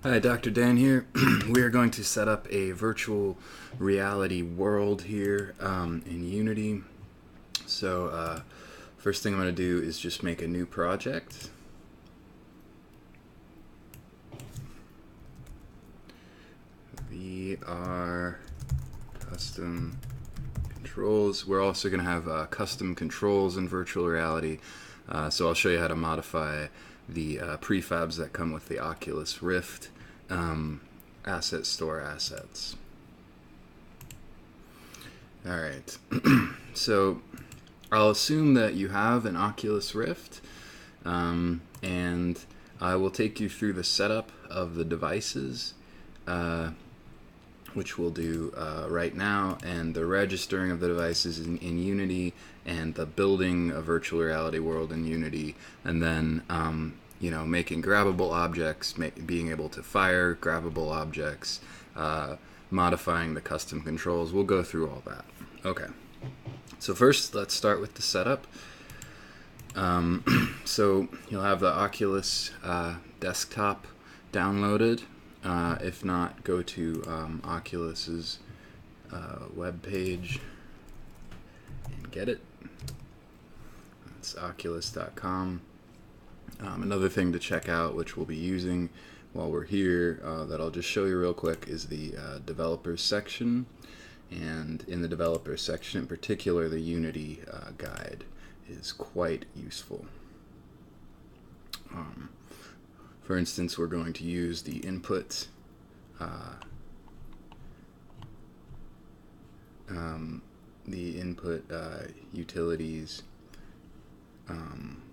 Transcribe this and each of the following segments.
Hi, Dr. Dan here. We are going to set up a virtual reality world here in Unity. So first thing I'm going to do is just make a new project. VR custom controls. We're also going to have custom controls in virtual reality. So I'll show you how to modify the prefabs that come with the Oculus Rift asset store assets. Alright, so I'll assume that you have an Oculus Rift, and I will take you through the setup of the devices, which we'll do right now, and the registering of the devices in Unity, and the building a virtual reality world in Unity, and then making grabbable objects, being able to fire grabbable objects, modifying the custom controls. We'll go through all that. Okay, so first let's start with the setup. So you'll have the Oculus desktop downloaded. If not, go to Oculus's web page and get it. It's oculus.com. Another thing to check out, which we'll be using while we're here, that I'll just show you real quick, is the developers section. And in the developers section in particular, the Unity guide is quite useful. For instance, we're going to use the input utilities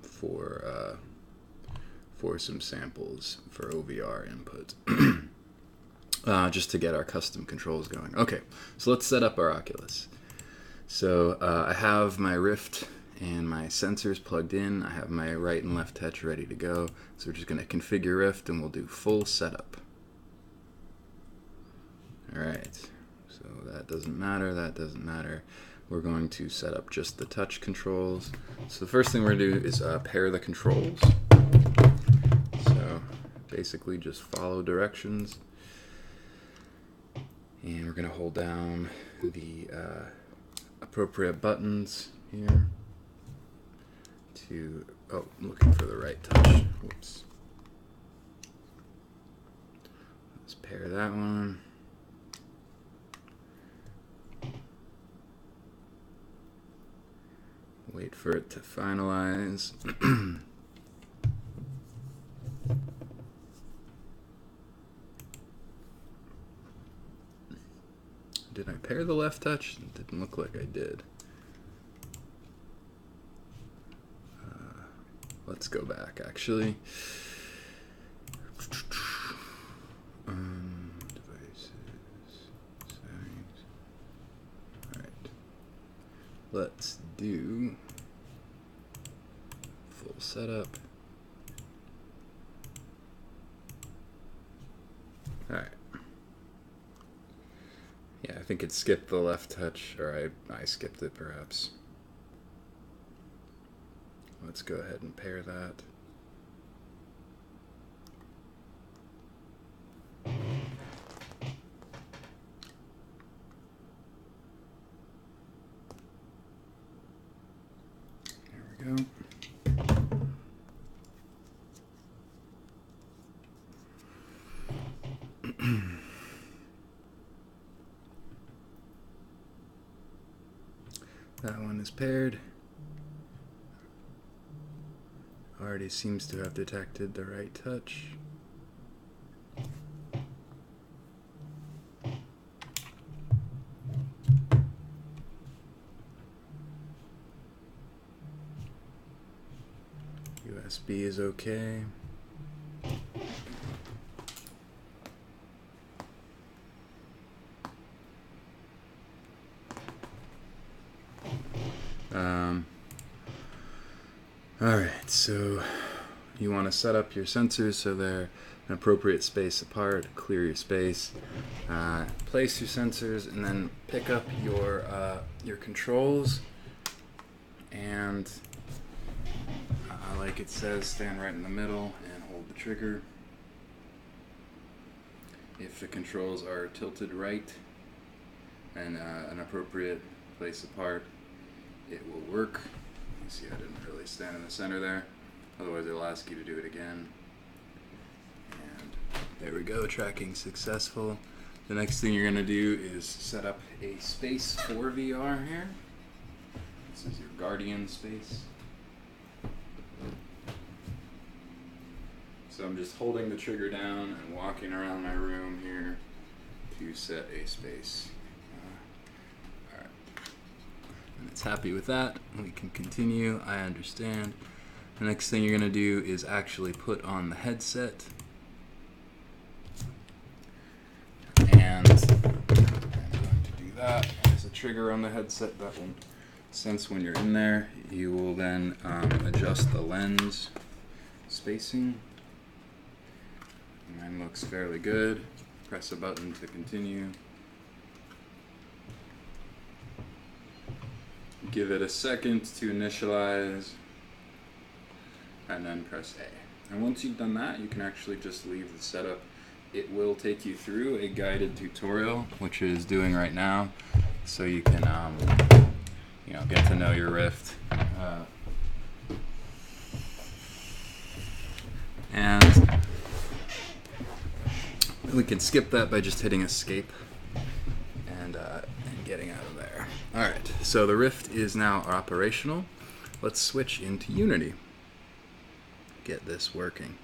for some samples for OVR input, just to get our custom controls going. Okay, so let's set up our Oculus. So I have my Rift and my sensors plugged in. I have my right and left touch ready to go. So we're just going to configure Rift and we'll do full setup. Alright, so that doesn't matter, that doesn't matter. We're going to set up just the touch controls. So the first thing we're going to do is pair the controls. So basically just follow directions. And we're going to hold down the appropriate buttons here to, I'm looking for the right touch. Whoops. Let's pair that one. Wait for it to finalize. Did I pair the left touch? It didn't look like I did. Let's go back, actually. Devices, settings. Alright. Let's do full setup. Alright. Yeah, I think it skipped the left touch, or I skipped it perhaps. Let's go ahead and pair that. There we go. That one is paired. Already seems to have detected the right touch. USB is okay. Alright, so you want to set up your sensors so they're an appropriate space apart, clear your space, place your sensors, and then pick up your controls, and like it says, stand right in the middle and hold the trigger. if the controls are tilted right and an appropriate place apart, it will work. You see I didn't really stand in the center there, otherwise it'll ask you to do it again. And there we go, tracking successful. The next thing you're going to do is set up a space for VR here. This is your Guardian space. So I'm just holding the trigger down and walking around my room here to set a space. Alright. And it's happy with that. We can continue. I understand. The next thing you're going to do is actually put on the headset. And I'm going to do that. There's a trigger on the headset that will sense when you're in there. You will then adjust the lens spacing. Mine looks fairly good. Press a button to continue. Give it a second to initialize, and then press A. And once you've done that, you can actually just leave the setup. It will take you through a guided tutorial, which it is doing right now, so you can get to know your Rift. And we can skip that by just hitting escape and getting out of there. Alright, so the Rift is now operational. Let's switch into Unity. Get this working.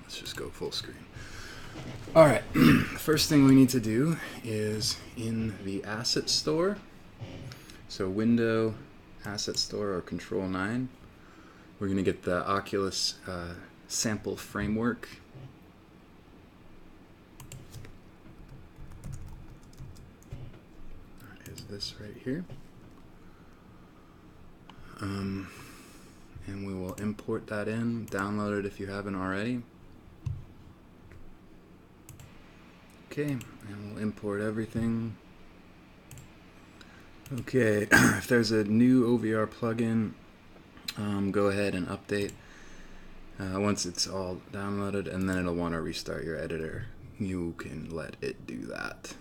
Let's just go full screen. Alright, first thing we need to do is in the asset store. So window, asset store, or control 9. We're going to get the Oculus sample framework. That is this right here. And we will import that in, download it if you haven't already. Okay, and we'll import everything. Okay, if there's a new OVR plugin, go ahead and update once it's all downloaded, and then it'll want to restart your editor. You can let it do that.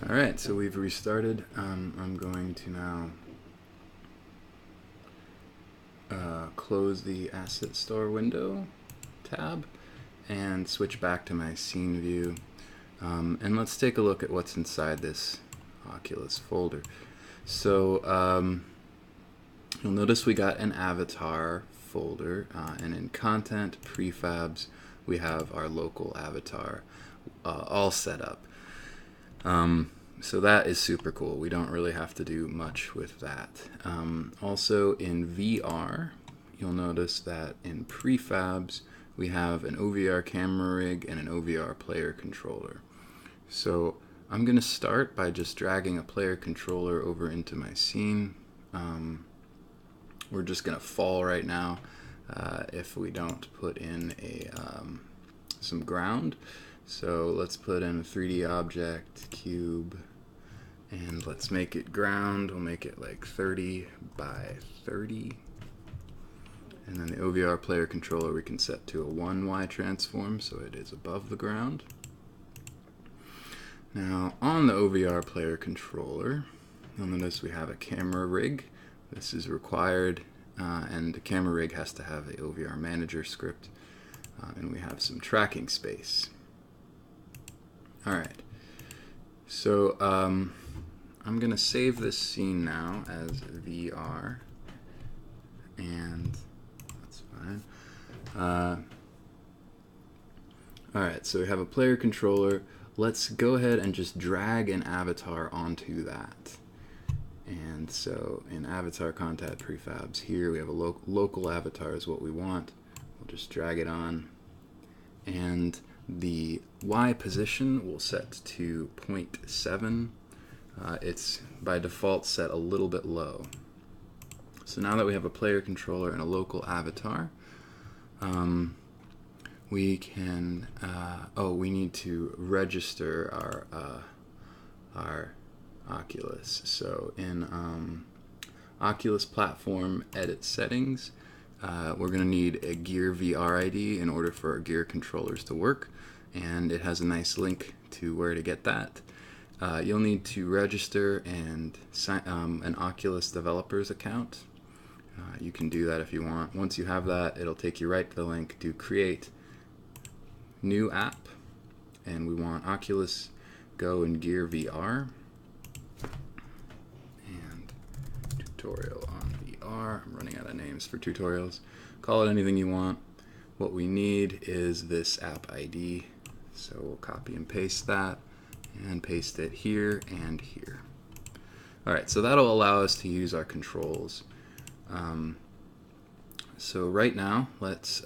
Alright, so we've restarted. I'm going to now close the Asset Store window tab and switch back to my scene view. And let's take a look at what's inside this Oculus folder. So you'll notice we got an avatar folder, and in content prefabs we have our local avatar all set up. So that is super cool. We don't really have to do much with that. Also in VR, you'll notice that in prefabs we have an OVR camera rig and an OVR player controller. So I'm going to start by just dragging a player controller over into my scene. We're just going to fall right now if we don't put in some ground. So let's put in a 3D object, cube, and let's make it ground. We'll make it like 30 by 30. And then the OVR player controller we can set to a 1Y transform, so it is above the ground. Now on the OVR player controller, you'll notice we have a camera rig. This is required, and the camera rig has to have a OVR manager script, and we have some tracking space. Alright, so I'm going to save this scene now as VR, and that's fine. Alright, so we have a player controller. Let's go ahead and just drag an avatar onto that. And so in avatar content prefabs here, we have a local avatar is what we want. We'll just drag it on. And the Y position we'll set to 0.7. It's by default set a little bit low. So now that we have a player controller and a local avatar, we can, we need to register our Oculus. So in Oculus platform edit settings, we're going to need a Gear VR ID in order for our Gear controllers to work, and it has a nice link to where to get that. You'll need to register and sign an Oculus developers account. You can do that if you want. Once you have that, it'll take you right to the link to create new app, and we want Oculus Go and Gear VR and tutorial on VR. I'm running out of names for tutorials. Call it anything you want. What we need is this app ID, so we'll copy and paste that and paste it here and here. Alright, so that'll allow us to use our controls. So right now, let's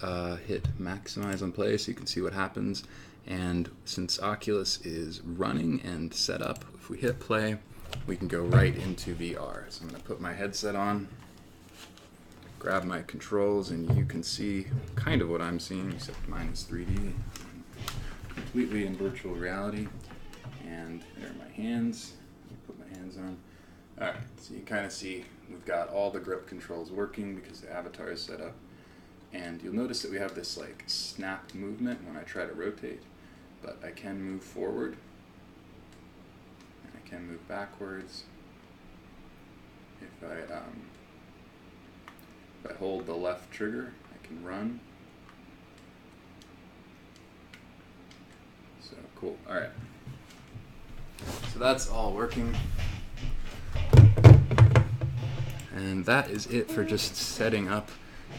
hit maximize on play so you can see what happens. And since Oculus is running and set up, if we hit play, we can go right into VR. So I'm going to put my headset on, grab my controls, and you can see kind of what I'm seeing, except mine is 3D, completely in virtual reality. And there are my hands. Let me put my hands on. Alright, so you kind of see we've got all the grip controls working because the avatar is set up. And you'll notice that we have this like snap movement when I try to rotate, but I can move forward and I can move backwards. If I hold the left trigger, I can run. So cool. Alright. So that's all working. And that is it for just setting up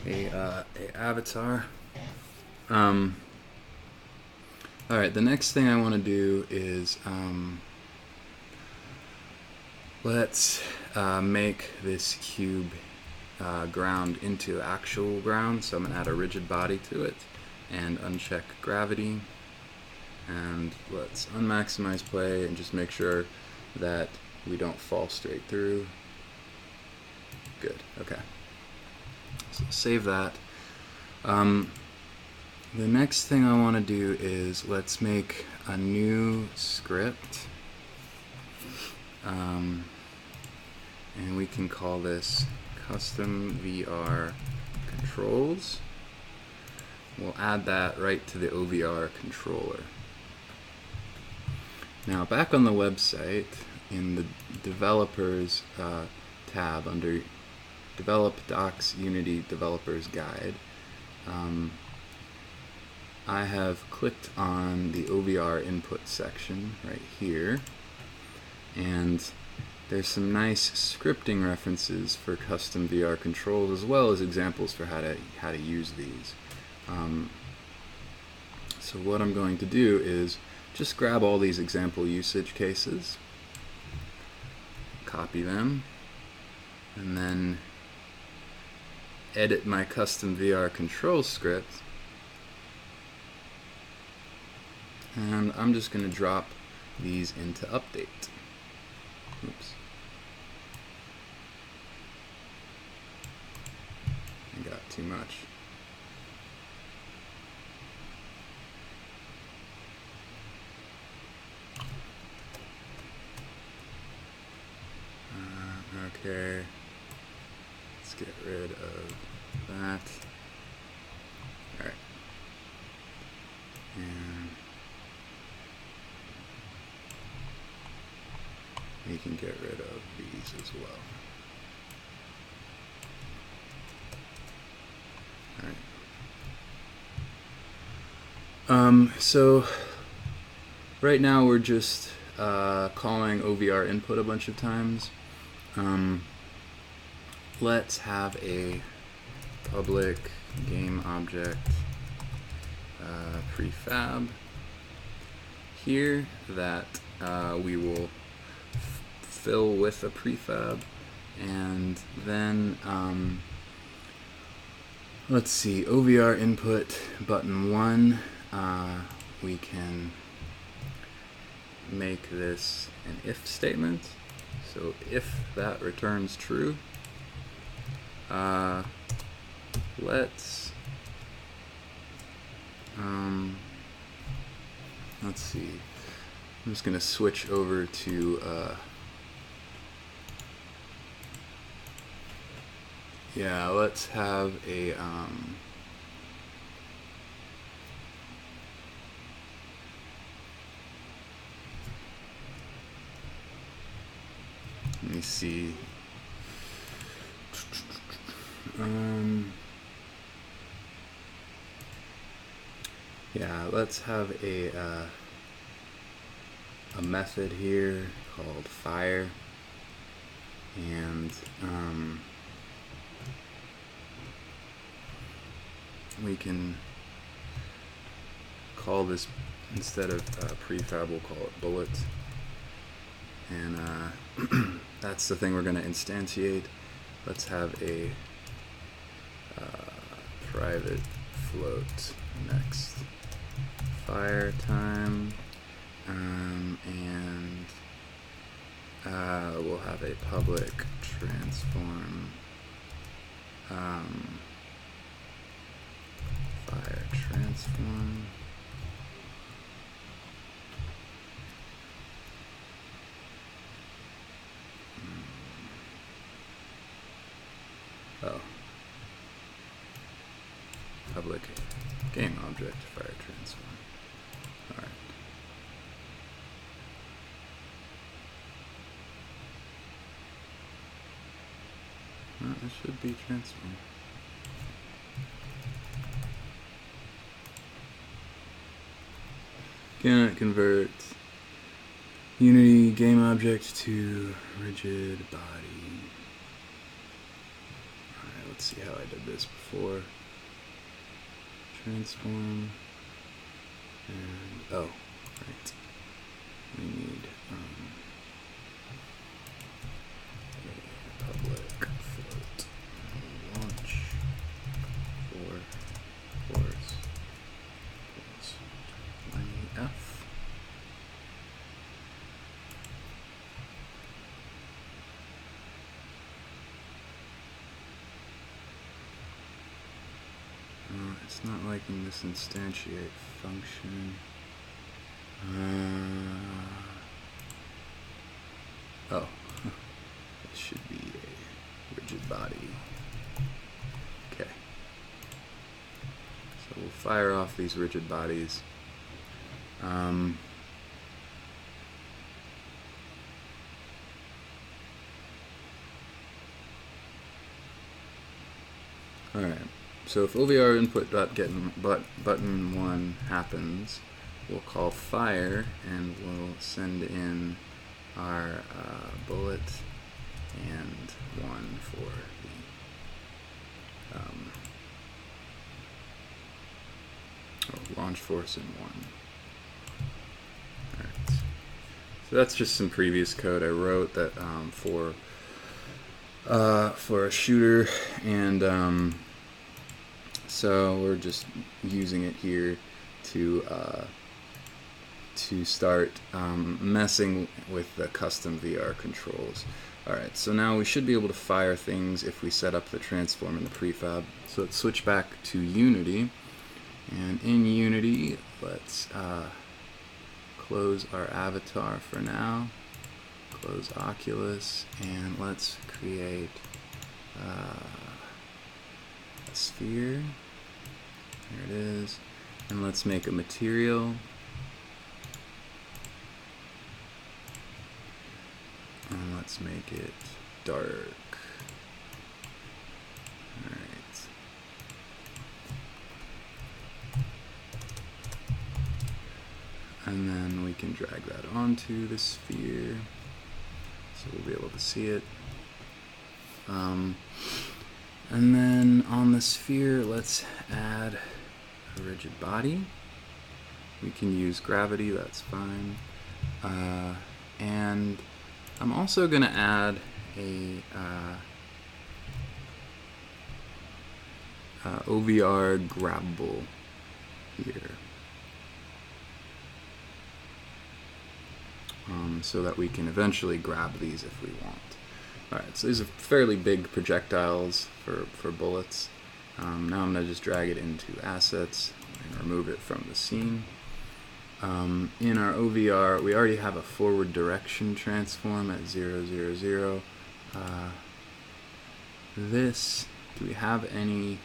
a avatar. Alright, the next thing I want to do is let's make this cube ground into actual ground. So I'm going to add a rigid body to it and uncheck gravity. And let's unmaximize play and just make sure that we don't fall straight through. Good, okay. So save that. The next thing I want to do is let's make a new script. And we can call this custom VR controls. We'll add that right to the OVR controller. Now back on the website, in the developers tab under Develop Docs Unity Developers Guide, I have clicked on the OVR input section right here, and there's some nice scripting references for custom VR controls as well as examples for how to use these. So what I'm going to do is just grab all these example usage cases, copy them, and then edit my custom VR control script. And I'm just going to drop these into update. Oops. I got too much. Okay, let's get rid of that. Alright. And we can get rid of these as well. Alright. So right now we're just calling OVR input a bunch of times. Let's have a public game object prefab here that we will fill with a prefab, and then let's see, OVR input button 1, we can make this an if statement. So if that returns true, let's see. I'm just going to switch over to yeah, let's have a let me see. Yeah, let's have a method here called fire, and we can call this, instead of prefab, we'll call it bullet, and that's the thing we're going to instantiate. Let's have a private float next fire time, and we'll have a public transform fire transform. Oh. Public game object fire transform. Alright. Well, it should be transform. Cannot convert Unity game object to rigid body. Alright, let's see how I did this before. Transform, and oh, right, we need a public float launch for force plus 20F. It's not liking this instantiate function. Oh, it should be a rigid body. Okay. So we'll fire off these rigid bodies. Alright. So if OVR input.getButton1 happens, we'll call fire and we'll send in our bullet and one for the launch force and one. Alright. So that's just some previous code I wrote that for a shooter, and so we're just using it here to start messing with the custom VR controls. Alright, so now we should be able to fire things if we set up the transform in the prefab. So let's switch back to Unity, and in Unity let's close our avatar for now, close Oculus, and let's create a sphere. There it is. And let's make a material. And let's make it dark. Alright. And then we can drag that onto the sphere, so we'll be able to see it. And then on the sphere, let's add a rigid body. We can use gravity, that's fine. And I'm also going to add a OVR grabbable here, so that we can eventually grab these if we want. Alright, so these are fairly big projectiles for bullets. Now I'm going to just drag it into assets and remove it from the scene. in our OVR, we already have a forward direction transform at 0, 0, 0. Do we have any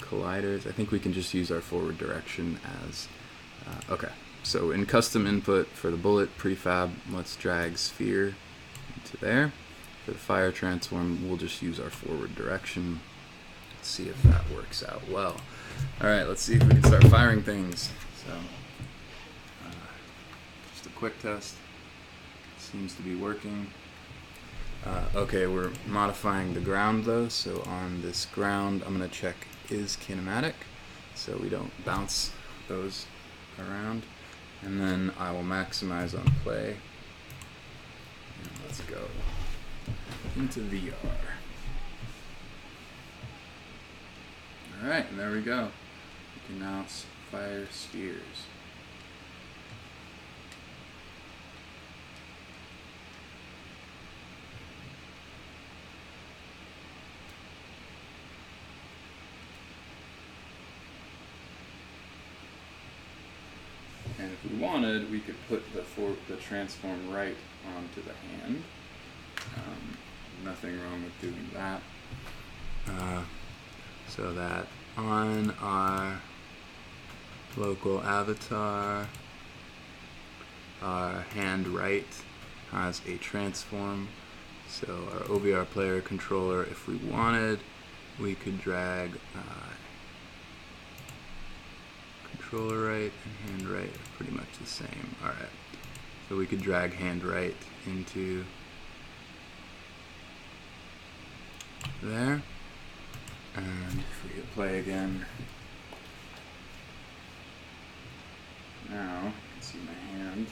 colliders? I think we can just use our forward direction as, okay. So in custom input for the bullet prefab, let's drag sphere into there. For the fire transform, we'll just use our forward direction. Let's see if that works out well. All right, let's see if we can start firing things. So, just a quick test. Seems to be working. Okay, we're modifying the ground though. So on this ground, I'm gonna check is kinematic, so we don't bounce those around. And then I will maximize on play. And let's go into VR. Alright, and there we go. We can now fire spheres. And if we wanted, we could put the transform right onto the hand. Nothing wrong with doing that. So that on our local avatar, our hand right has a transform. So our OVR player controller, if we wanted, we could drag controller right and hand right are pretty much the same. Alright, so we could drag hand right into there, and if we hit play again, now you can see my hand,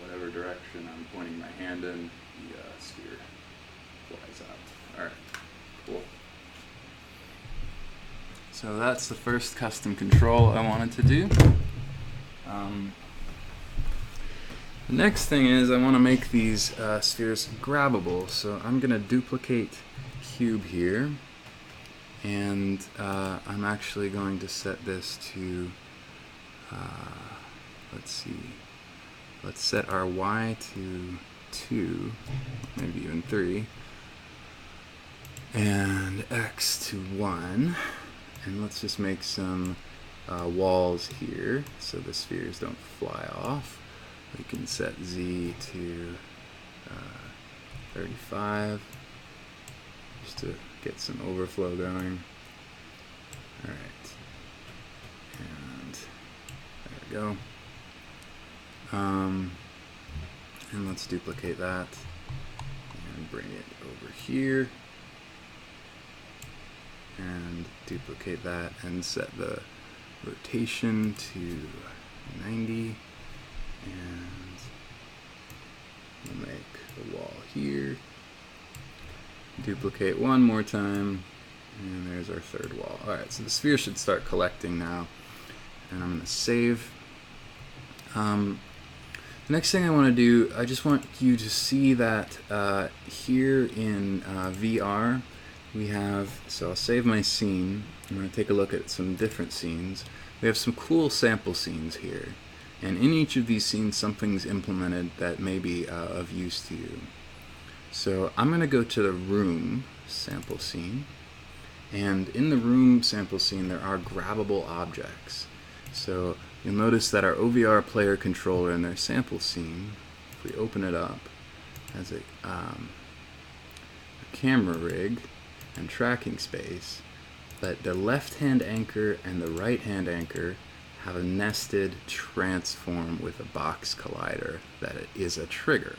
whatever direction I'm pointing my hand in, the sphere flies out. Alright, cool. So that's the first custom control I wanted to do. The next thing is I want to make these spheres grabbable. So I'm going to duplicate cube here, and I'm actually going to set this to, let's see, let's set our Y to 2, maybe even 3, and X to 1. And let's just make some walls here so the spheres don't fly off. We can set Z to 35 just to get some overflow going. Alright, and there we go. And let's duplicate that and bring it over here. And duplicate that and set the rotation to 90, and we'll make the wall here. Duplicate one more time, and there's our third wall. Alright, so the sphere should start collecting now, and I'm going to save. The next thing I want to do, I just want you to see that here in VR, we have, so I'll save my scene. I'm going to take a look at some different scenes. We have some cool sample scenes here, and in each of these scenes something's implemented that may be of use to you. So I'm going to go to the room sample scene, and in the room sample scene there are grabbable objects. So you'll notice that our OVR player controller in their sample scene, if we open it up, has a camera rig and tracking space, but the left hand anchor and the right hand anchor have a nested transform with a box collider that is a trigger.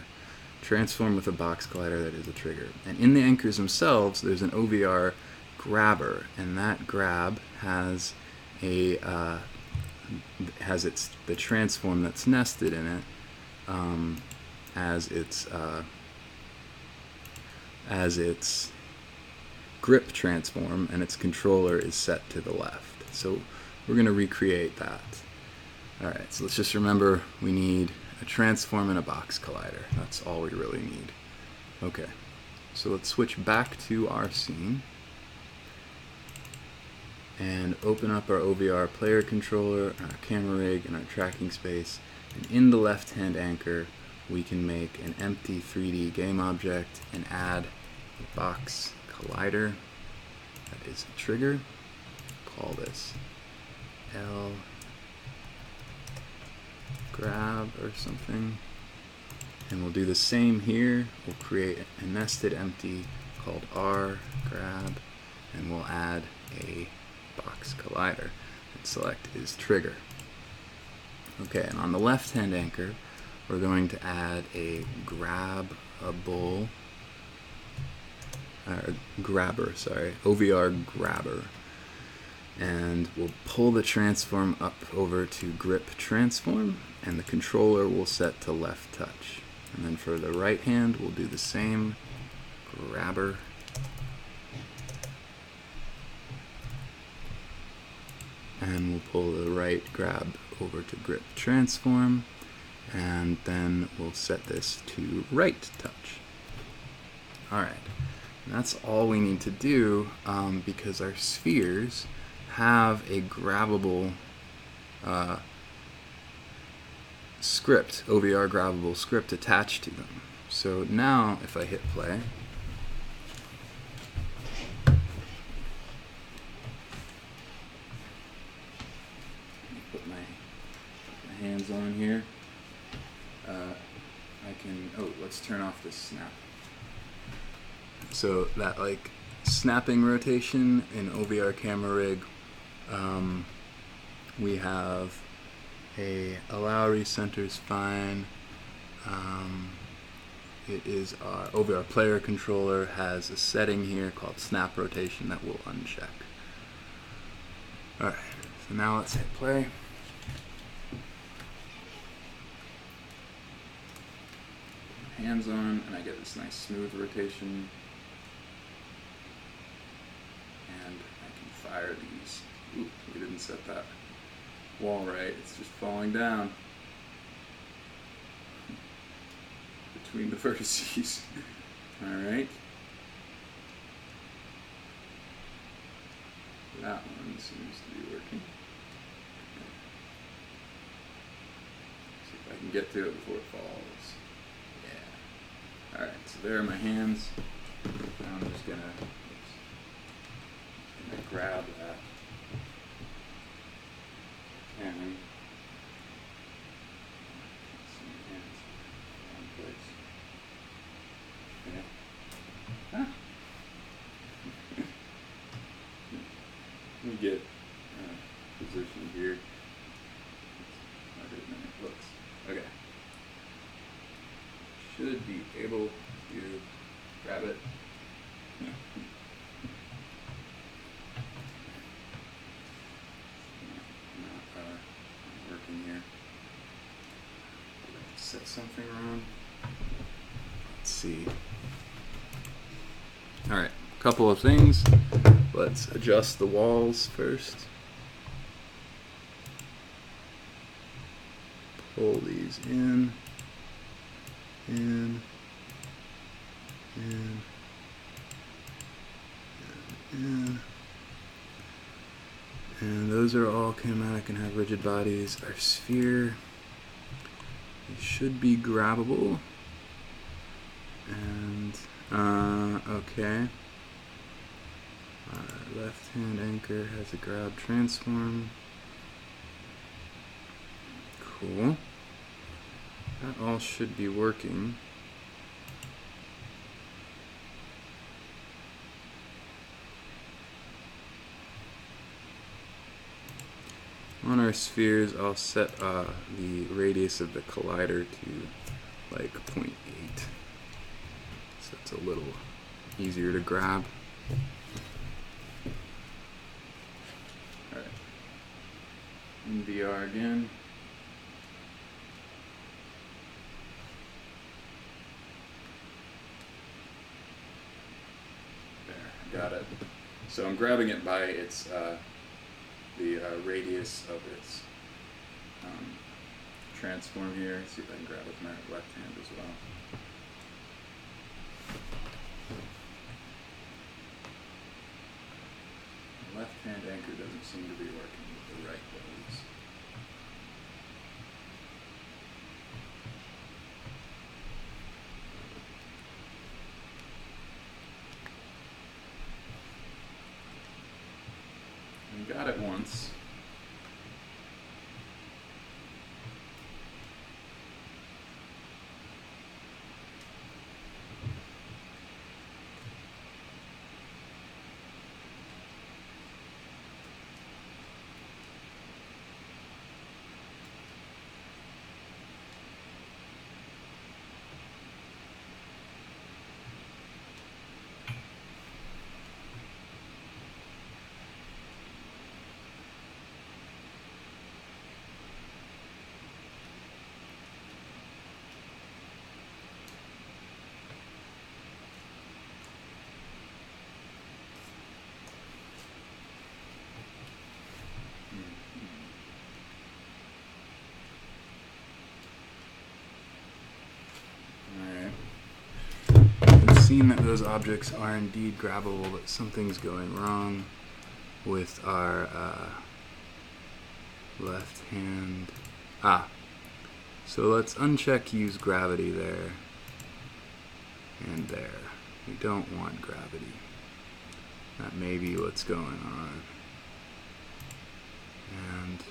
Transform with a box collider that is a trigger. And in the anchors themselves, there's an OVR grabber, and that grab has a the transform that's nested in it as its grip transform, and its controller is set to the left. So we're going to recreate that. Alright, so let's just remember we need a transform and a box collider. That's all we really need. Okay, so let's switch back to our scene. and open up our OVR player controller, our camera rig, and our tracking space. And in the left-hand anchor, we can make an empty 3D game object and add a box collider that is a trigger. Call this L grab or something. And we'll do the same here. We'll create a nested empty called R grab, and we'll add a box collider and select is trigger. Okay, and on the left hand anchor, we're going to add a grabbable, OVR grabber. And we'll pull the transform up over to grip transform, and the controller will set to left touch. And then for the right hand, we'll do the same, grabber. And we'll pull the right grab over to grip transform, and then we'll set this to right touch. Alright, that's all we need to do because our spheres have a grabbable script, OVR grabbable script attached to them. So now if I hit play, put my hands on here, I can, let's turn off this snap. So that like snapping rotation in OVR camera rig, we have a allow recenter is fine. It is our OVR player controller has a setting here called snap rotation that we'll uncheck. Alright, so now let's hit play. Hands on, and I get this nice smooth rotation. And I can fire these. Oop, we didn't set that wall right, it's just falling down between the vertices. Alright. That one seems to be working. See if I can get to it before it falls. Yeah. Alright, so there are my hands. Now I'm just gonna grab that and let me get position here. It's harder than it looks. Okay. Should be able to grab it. Set something wrong. Let's see. Alright, a couple of things. Let's adjust the walls first. Pull these in. And those are all kinematic and have rigid bodies. Our sphere should be grabbable. And okay. Our left hand anchor has a grab transform. Cool. That all should be working. On our spheres, I'll set the radius of the collider to like 0.8. So it's a little easier to grab. Alright. In VR again. There, got it. So I'm grabbing it by its the radius of its transform here. See if I can grab it with my left hand as well. Left left-hand anchor doesn't seem to be working with the right buttons. We got it once. Seen that those objects are indeed grabbable, but something's going wrong with our left hand. So let's uncheck use gravity there and there. We don't want gravity. That may be what's going on. And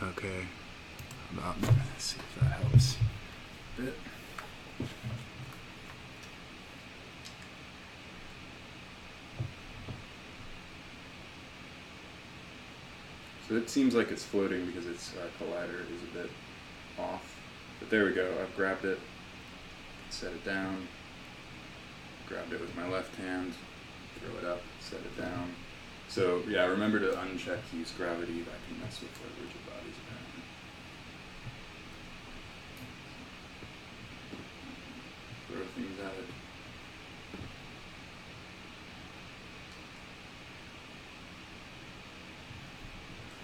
okay, let's see if that helps. Bit. So it seems like it's floating because its collider is a bit off. But there we go, I've grabbed it, set it down, grabbed it with my left hand, throw it up, set it down. So yeah, remember to uncheck use gravity. That can mess with the rigid bodies apparently. Throw things at it.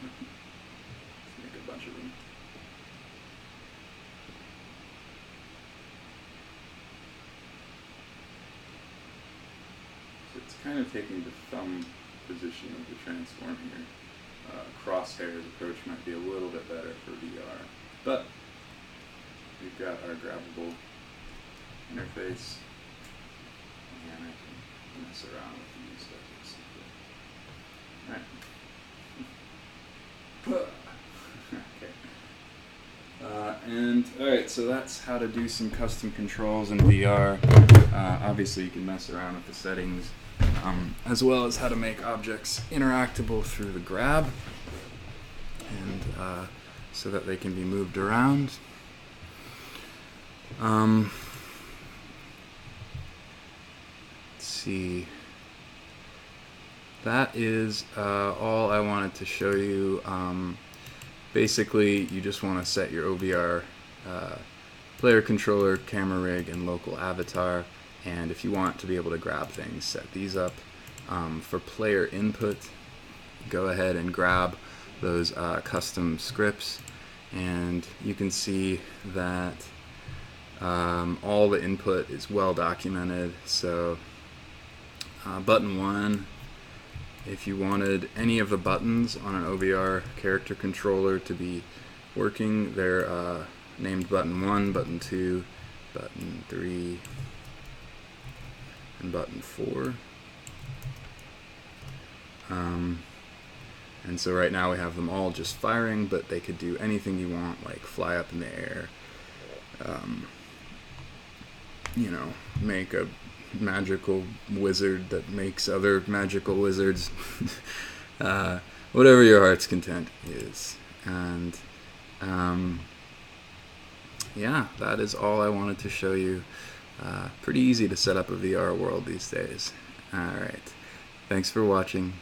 Let's make a bunch of them. So it's kind of taking the thumb position of the transform here. Crosshair's approach might be a little bit better for VR, but we've got our grabbable interface, and I can mess around with these stuff. Alright. And alright, so that's how to do some custom controls in VR. Obviously you can mess around with the settings, as well as how to make objects interactable through the grab, and so that they can be moved around. Let's see. That is all I wanted to show you. Basically, you just want to set your OVR player controller, camera rig, and local avatar. And if you want to be able to grab things, set these up. For player input, go ahead and grab those custom scripts, and you can see that all the input is well documented. So button 1, if you wanted any of the buttons on an OVR character controller to be working, they're named button 1, button 2, button 3, and button 4. And so right now we have them all just firing, but they could do anything you want, like fly up in the air, you know, make a magical wizard that makes other magical wizards, whatever your heart's content is. And yeah, that is all I wanted to show you. Pretty easy to set up a VR world these days. Alright, thanks for watching.